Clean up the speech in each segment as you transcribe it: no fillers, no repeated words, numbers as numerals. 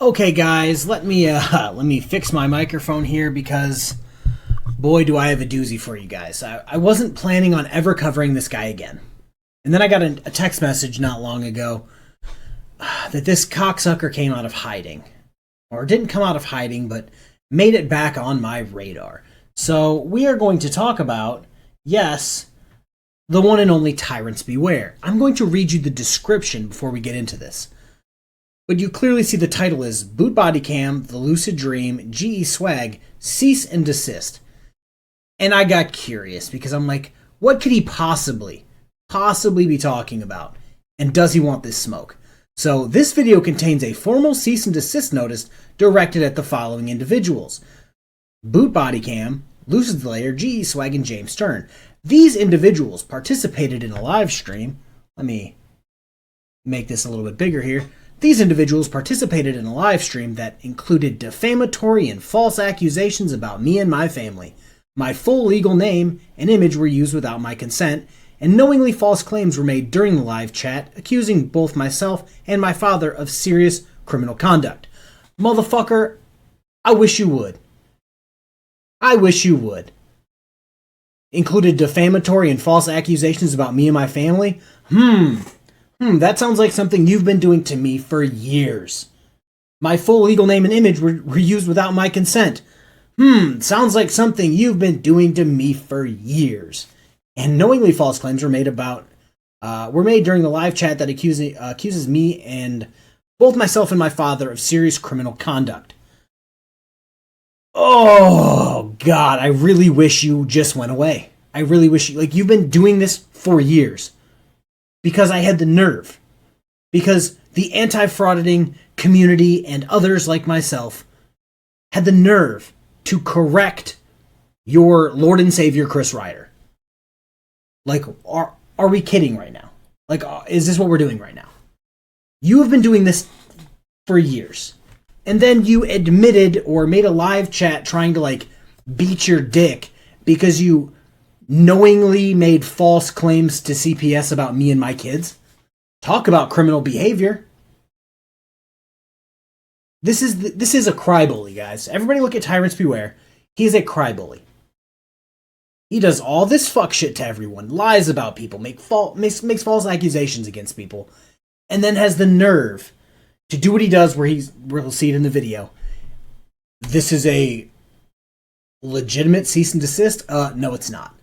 Okay, guys, let me fix my microphone here because boy, do I have a doozy for you guys. I wasn't planning on ever covering this guy again, and then I got a text message not long ago that this cocksucker came out of hiding, or didn't come out of hiding, but made it back on my radar. So we are going to talk about, yes, the one and only Tyrants Beware. I'm going to read you the description before we get into this. But you clearly see the title is Boot Body Cam, The Lucid Dream, GE Swag, Cease and Desist. And I got curious because I'm like, what could he possibly be talking about? And does he want this smoke? So this video contains a formal cease and desist notice directed at the following individuals: Boot Body Cam, Lucid Slayer, GE Swag, and James Stern. These individuals participated in a live stream. Let me make this a little bit bigger here. These individuals participated in a live stream that included defamatory and false accusations about me and my family. My full legal name and image were used without my consent, and knowingly false claims were made during the live chat, accusing both myself and my father of serious criminal conduct. Motherfucker, I wish you would. I wish you would. Included defamatory and false accusations about me and my family? That sounds like something you've been doing to me for years. My full legal name and image were used without my consent. Sounds like something you've been doing to me for years. And knowingly false claims were made during the live chat that accuses me and both myself and my father of serious criminal conduct. Oh, God, I really wish you just went away. I really wish you've been doing this for years. Because I had the nerve. Because the anti-frauditing community and others like myself had the nerve to correct your Lord and Savior Chris Ryder. Like, are we kidding right now? Like, is this what we're doing right now? You have been doing this for years. And then you admitted or made a live chat trying to, beat your dick because you knowingly made false claims to CPS about me and my kids. Talk about criminal behavior. This is a crybaby, guys. Everybody look at Tyrants Beware. He is a crybaby. He does all this fuck shit to everyone, lies about people, makes false accusations against people, and then has the nerve to do what he does where we'll see it in the video. This is a legitimate cease and desist? No, it's not.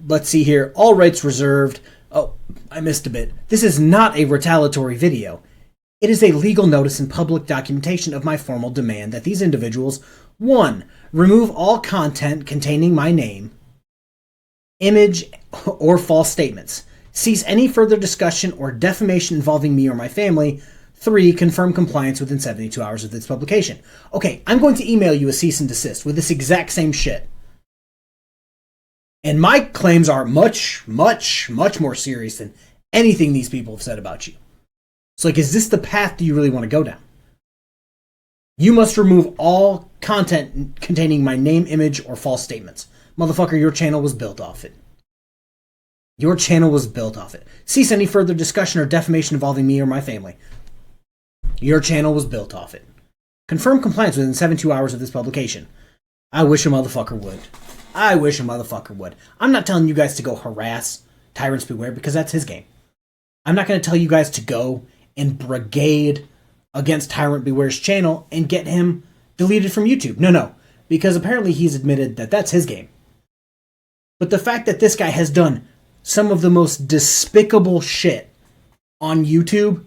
Let's see here. All rights reserved. Oh, I missed a bit. This is not a retaliatory video. It is a legal notice and public documentation of my formal demand that these individuals, 1, remove all content containing my name, image, or false statements. Cease any further discussion or defamation involving me or my family. 3, confirm compliance within 72 hours of this publication. Okay, I'm going to email you a cease and desist with this exact same shit. And my claims are much, much, much more serious than anything these people have said about you. So, is this the path do you really want to go down? You must remove all content containing my name, image, or false statements. Motherfucker, your channel was built off it. Your channel was built off it. Cease any further discussion or defamation involving me or my family. Your channel was built off it. Confirm compliance within 72 hours of this publication. I wish a motherfucker would. I wish a motherfucker would. I'm not telling you guys to go harass Tyrants Beware because that's his game. I'm not going to tell you guys to go and brigade against Tyrant Beware's channel and get him deleted from YouTube. No. Because apparently he's admitted that that's his game. But the fact that this guy has done some of the most despicable shit on YouTube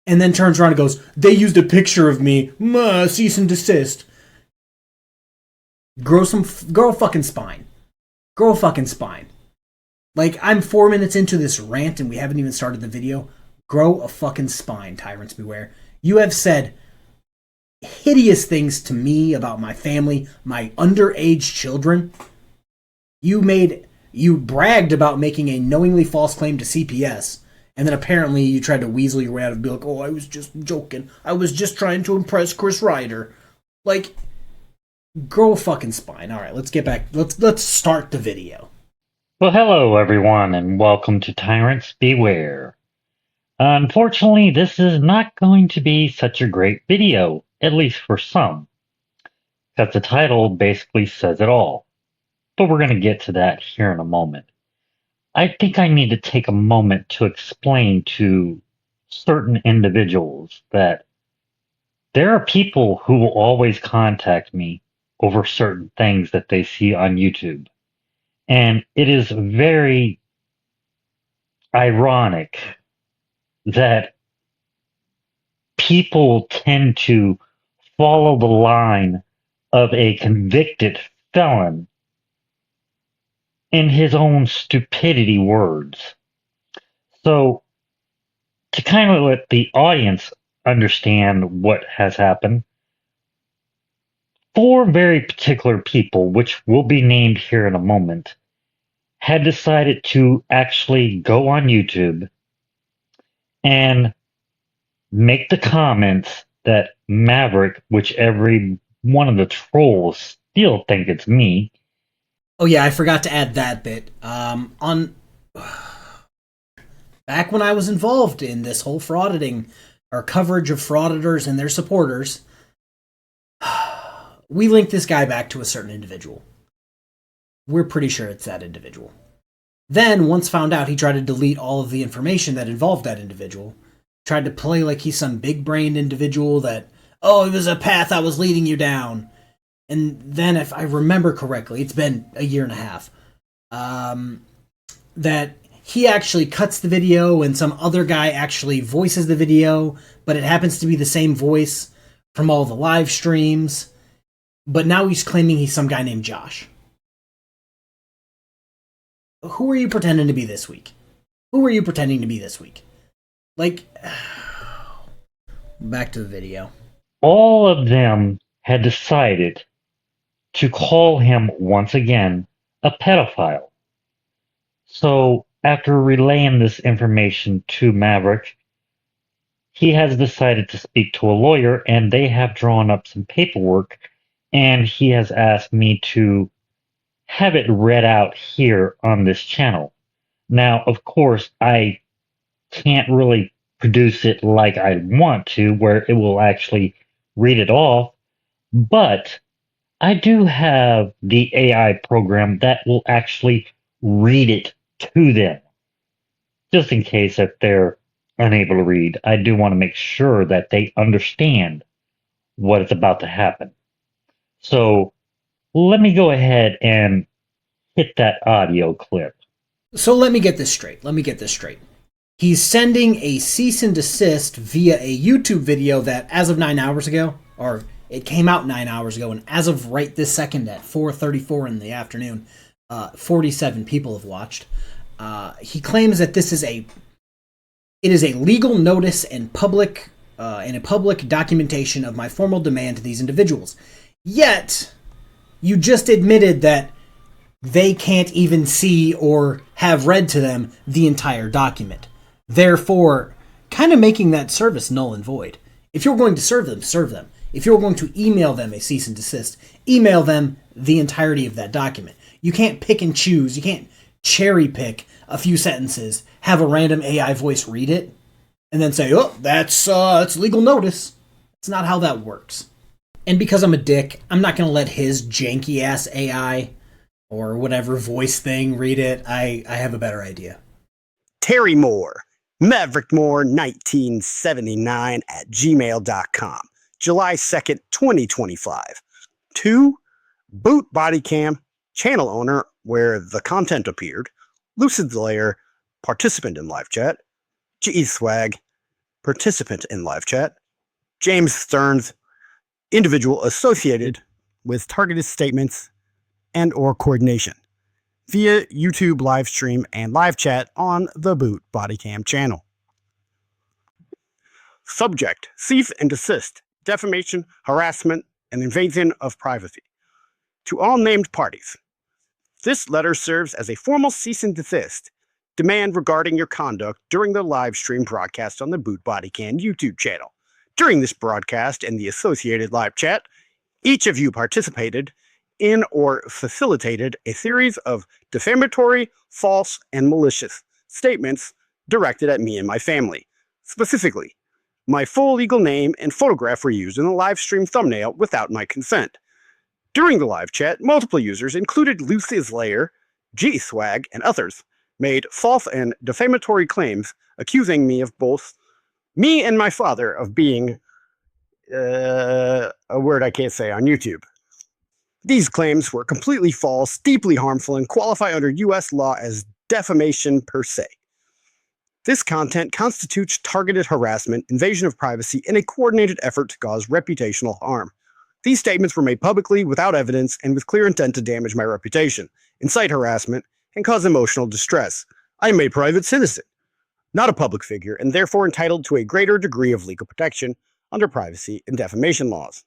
and then turns around and goes, they used a picture of me, cease and desist. Grow a fucking spine. Grow a fucking spine. I'm 4 minutes into this rant and we haven't even started the video. Grow a fucking spine, Tyrants Beware. You have said hideous things to me about my family, my underage children. You bragged about making a knowingly false claim to CPS, and then apparently you tried to weasel your way out of it and be like, oh, I was just joking. I was just trying to impress Chris Ryder. Grow a fucking spine. All right, let's get back. Let's start the video. Well, hello everyone, and welcome to Tyrants Beware. Unfortunately, this is not going to be such a great video. at least for some, because the title basically says it all. But we're going to get to that here in a moment. I think I need to take a moment to explain to certain individuals that there are people who will always contact me over certain things that they see on YouTube. And it is very ironic that people tend to follow the line of a convicted felon in his own stupidity words. So, to kind of let the audience understand what has happened, four very particular people, which will be named here in a moment, had decided to actually go on YouTube and make the comments that Maverick, which every one of the trolls still think it's me. Oh yeah, I forgot to add that bit. On back when I was involved in this whole frauditing or coverage of frauditors and their supporters, we linked this guy back to a certain individual. We're pretty sure it's that individual. Then, once found out, he tried to delete all of the information that involved that individual. Tried to play like he's some big-brained individual that, oh, it was a path I was leading you down. And then, if I remember correctly, it's been a year and a half, that he actually cuts the video and some other guy actually voices the video, but it happens to be the same voice from all the live streams. But now he's claiming he's some guy named Josh. Who are you pretending to be this week? Who are you pretending to be this week? Like, back to the video. All of them had decided to call him once again a pedophile. So, after relaying this information to Maverick, he has decided to speak to a lawyer, and they have drawn up some paperwork, and he has asked me to have it read out here on this channel. Now, of course, I can't really produce it like I want to, where it will actually read it off, but I do have the AI program that will actually read it to them. Just in case if they're unable to read, I do want to make sure that they understand what is about to happen. So let me go ahead and hit that audio clip. So let me get this straight. He's sending a cease and desist via a YouTube video that, as of 9 hours ago, or it came out 9 hours ago, and as of right this second at 4:34 in the afternoon, 47 people have watched. He claims that it is a legal notice and a public documentation of my formal demand to these individuals. Yet, you just admitted that they can't even see or have read to them the entire document. Therefore, kind of making that service null and void. If you're going to serve them, serve them. If you're going to email them a cease and desist, email them the entirety of that document. You can't pick and choose. You can't cherry pick a few sentences, have a random AI voice read it, and then say, oh, that's legal notice. It's not how that works. And because I'm a dick, I'm not going to let his janky-ass AI or whatever voice thing read it. I have a better idea. Terry Moore, Maverick Moore 1979 at gmail.com, July 2nd, 2025. 2. Boot Bodycam, channel owner where the content appeared, Lucid Layer, participant in live chat, GE Swag, participant in live chat, James Stearns, individual associated with targeted statements and or coordination via YouTube live stream and live chat on the Boot Bodycam channel. Subject: cease and desist, defamation, harassment, and invasion of privacy. To all named parties, this letter serves as a formal cease and desist demand regarding your conduct during the live stream broadcast on the Boot Bodycam YouTube channel. During this broadcast and the associated live chat, each of you participated in or facilitated a series of defamatory, false, and malicious statements directed at me and my family. Specifically, My full legal name and photograph were used in the live stream thumbnail without my consent. During the live chat, multiple users, included Lucy's Lair, G Swag, and others, made false and defamatory claims accusing me of both me and my father of being a word I can't say on YouTube. These claims were completely false, deeply harmful, and qualify under U.S. law as defamation per se. This content constitutes targeted harassment, invasion of privacy, and a coordinated effort to cause reputational harm. These statements were made publicly without evidence and with clear intent to damage my reputation, incite harassment, and cause emotional distress. I am a private citizen, not a public figure, and therefore entitled to a greater degree of legal protection under privacy and defamation laws.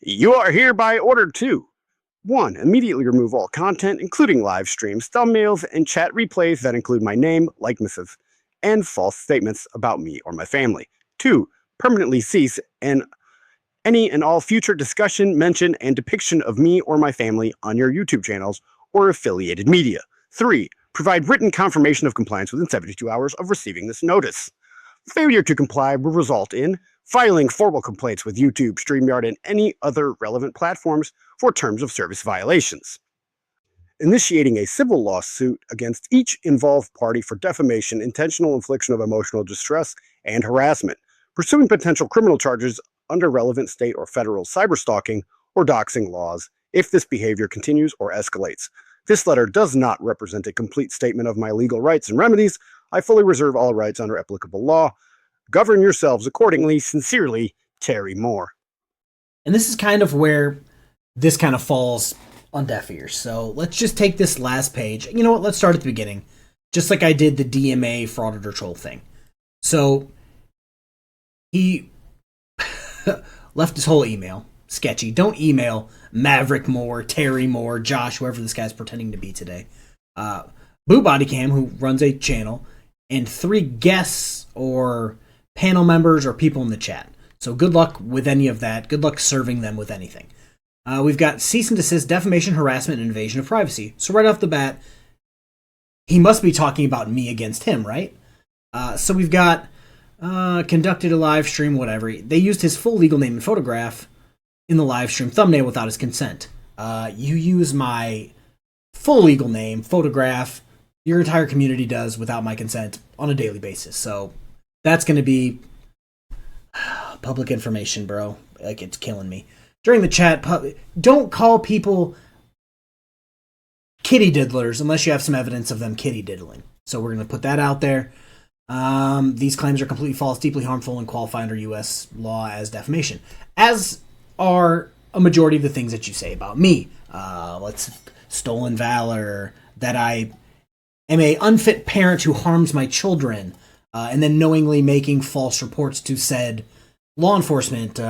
You are hereby ordered to 1. Immediately remove all content, including live streams, thumbnails, and chat replays that include my name, likenesses, and false statements about me or my family. 2. Permanently cease any and all future discussion, mention, and depiction of me or my family on your YouTube channels or affiliated media. 3. Provide written confirmation of compliance within 72 hours of receiving this notice. Failure to comply will result in filing formal complaints with YouTube, StreamYard, and any other relevant platforms for terms of service violations. Initiating a civil lawsuit against each involved party for defamation, intentional infliction of emotional distress, and harassment. Pursuing potential criminal charges under relevant state or federal cyberstalking or doxing laws if this behavior continues or escalates. This letter does not represent a complete statement of my legal rights and remedies. I fully reserve all rights under applicable law. Govern yourselves accordingly. Sincerely, Terry Moore. And this is kind of where this kind of falls on deaf ears. So let's just take this last page. You know what? Let's start at the beginning. Just like I did the DMA fraud or troll thing. So he left his whole email. Sketchy. Don't email Maverick Moore, Terry Moore, Josh, whoever this guy's pretending to be today. Boo Bodycam, who runs a channel, and 3 guests or panel members or people in the chat. So good luck with any of that. Good luck serving them with anything. We've got cease and desist, defamation, harassment, and invasion of privacy. So right off the bat, he must be talking about me against him, right? So we've got conducted a live stream, whatever. They used his full legal name and photograph in the live stream thumbnail without his consent. You use my full legal name, photograph, your entire community does without my consent on a daily basis. So that's going to be public information, bro. Like, it's killing me. During the chat, don't call people kitty diddlers unless you have some evidence of them kitty diddling. So we're going to put that out there. These claims are completely false, deeply harmful, and qualify under U.S. law as defamation. As are a majority of the things that you say about me. Stolen valor, that I am a unfit parent who harms my children, and then knowingly making false reports to said law enforcement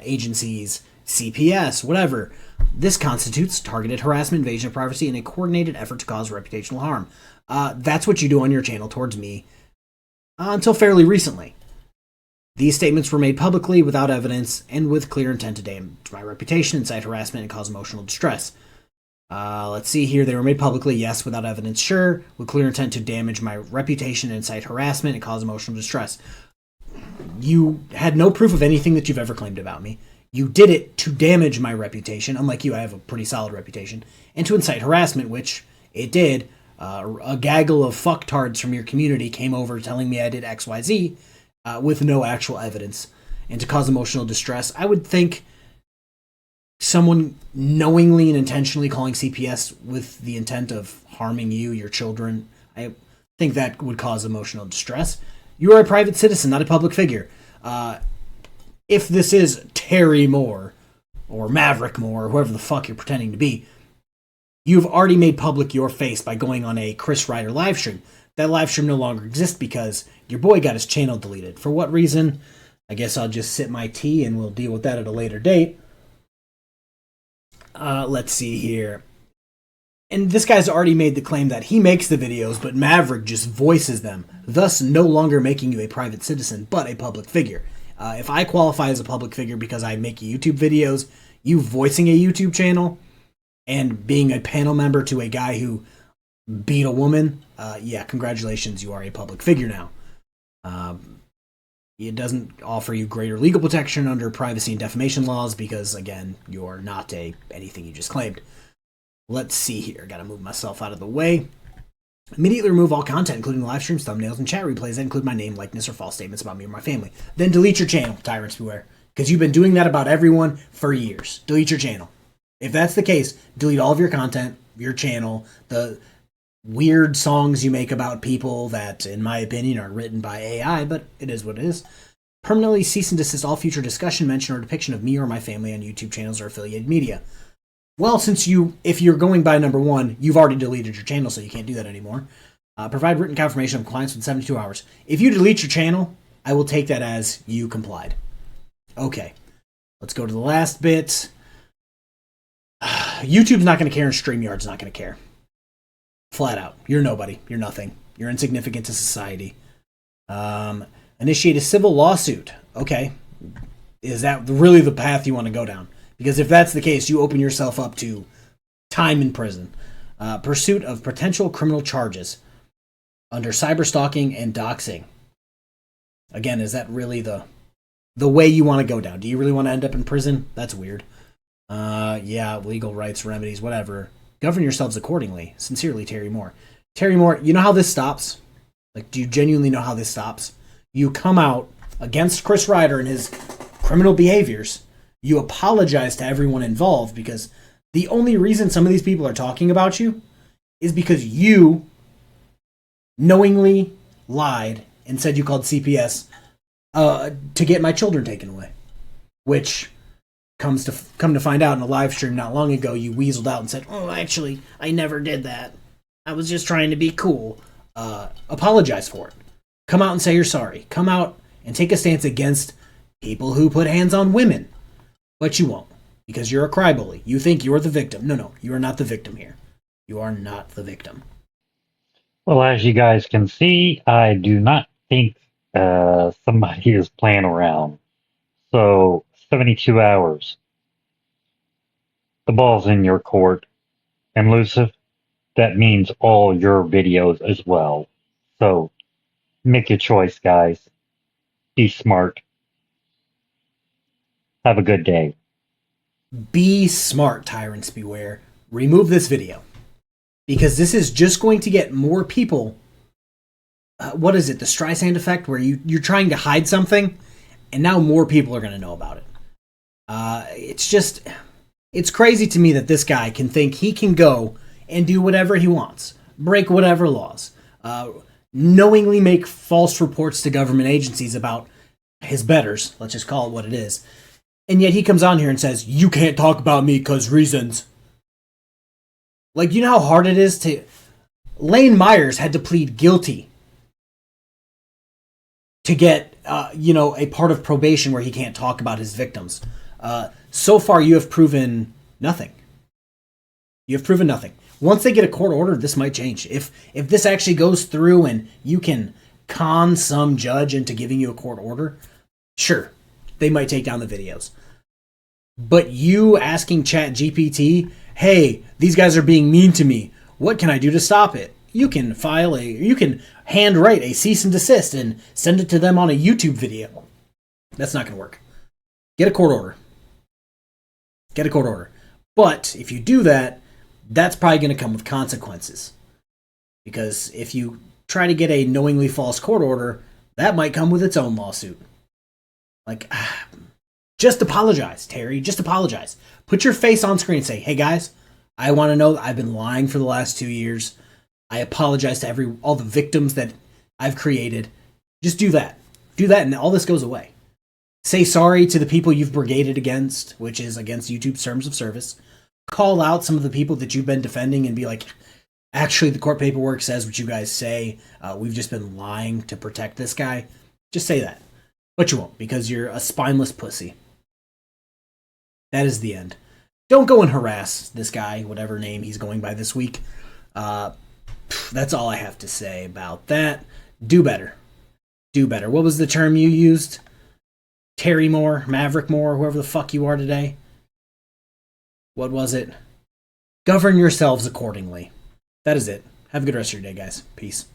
agencies, CPS, whatever. This constitutes targeted harassment, invasion of privacy, and a coordinated effort to cause reputational harm. That's what you do on your channel towards me until fairly recently. These statements were made publicly without evidence and with clear intent to damage my reputation, incite harassment, and cause emotional distress. Let's see here. They were made publicly, yes, without evidence, sure, with clear intent to damage my reputation, incite harassment, and cause emotional distress. You had no proof of anything that you've ever claimed about me. You did it to damage my reputation. Unlike you, I have a pretty solid reputation. And to incite harassment, which it did. A gaggle of fucktards from your community came over telling me I did XYZ with no actual evidence. And to cause emotional distress, I would think someone knowingly and intentionally calling CPS with the intent of harming you, your children, I think that would cause emotional distress. You are a private citizen, not a public figure. If this is Terry Moore or Maverick Moore or whoever the fuck you're pretending to be, you've already made public your face by going on a Chris Ryder live stream. That live stream no longer exists because your boy got his channel deleted. For what reason? I guess I'll just sip my tea and we'll deal with that at a later date. Let's see here. And this guy's already made the claim that he makes the videos, but Maverick just voices them, thus no longer making you a private citizen, but a public figure. If I qualify as a public figure because I make YouTube videos, you voicing a YouTube channel and being a panel member to a guy who beat a woman, yeah, congratulations, you are a public figure now. It doesn't offer you greater legal protection under privacy and defamation laws because, again, you're not anything you just claimed. Let's see here. Got to move myself out of the way. Immediately remove all content, including live streams, thumbnails, and chat replays that include my name, likeness, or false statements about me or my family. Then delete your channel, Tyrants Beware, because you've been doing that about everyone for years. Delete your channel. If that's the case, delete all of your content, your channel, the weird songs you make about people that, in my opinion, are written by AI, but it is what it is. Permanently cease and desist all future discussion, mention, or depiction of me or my family on YouTube channels or affiliated media. Well, if you're going by number one, you've already deleted your channel, so you can't do that anymore. Provide written confirmation of compliance within 72 hours. If you delete your channel, I will take that as you complied. Okay, let's go to the last bit. YouTube's not going to care and StreamYard's not going to care. Flat out. You're nobody. You're nothing. You're insignificant to society. Initiate a civil lawsuit. Okay. Is that really the path you want to go down? Because if that's the case, you open yourself up to time in prison. Pursuit of potential criminal charges under cyberstalking and doxing. Again, is that really the way you want to go down? Do you really want to end up in prison? That's weird. Yeah, legal rights, remedies, whatever. Govern yourselves accordingly. Sincerely, Terry Moore. Terry Moore, you know how this stops? Like, do you genuinely know how this stops? You come out against Chris Ryder and his criminal behaviors. You apologize to everyone involved because the only reason some of these people are talking about you is because you knowingly lied and said you called CPS to get my children taken away. Which come to find out in a live stream not long ago, you weaseled out and said, "Oh, actually, I never did that. I was just trying to be cool." Apologize for it. Come out and say you're sorry. Come out and take a stance against people who put hands on women. But you won't, because you're a crybaby. You think you're the victim. No, you are not the victim here. You are not the victim. Well, as you guys can see, I do not think somebody is playing around. So, 72 hours. The ball's in your court. And Lucifer, that means all your videos as well. So, make your choice, guys. Be smart. Have a good day. Be smart, Tyrants Beware. Remove this video. Because this is just going to get more people. What is it? The Streisand effect, where you're trying to hide something, and now more people are going to know about it. It's crazy to me that this guy can think he can go and do whatever he wants, break whatever laws, knowingly make false reports to government agencies about his betters, let's just call it what it is, and yet he comes on here and says, "You can't talk about me because reasons." Like, you know how hard it is to... Lane Myers had to plead guilty to get, a part of probation where he can't talk about his victims. So far, you have proven nothing. You have proven nothing. Once they get a court order, this might change. If this actually goes through and you can con some judge into giving you a court order, sure, they might take down the videos. But you asking ChatGPT, "Hey, these guys are being mean to me. What can I do to stop it?" You can handwrite a cease and desist and send it to them on a YouTube video. That's not going to work. Get a court order. Get a court order. But if you do that, that's probably going to come with consequences. Because if you try to get a knowingly false court order, that might come with its own lawsuit. Like, just apologize, Terry. Just apologize. Put your face on screen and say, "Hey guys, I want to know that I've been lying for the last 2 years. I apologize to all the victims that I've created." Just do that. Do that and all this goes away. Say sorry to the people you've brigaded against, which is against YouTube's terms of service. Call out some of the people that you've been defending and be like, "Actually, the court paperwork says what you guys say. We've just been lying to protect this guy." Just say that. But you won't, because you're a spineless pussy. That is the end. Don't go and harass this guy, whatever name he's going by this week. That's all I have to say about that. Do better. Do better. What was the term you used? Terry Moore, Maverick Moore, whoever the fuck you are today. What was it? Govern yourselves accordingly. That is it. Have a good rest of your day, guys. Peace.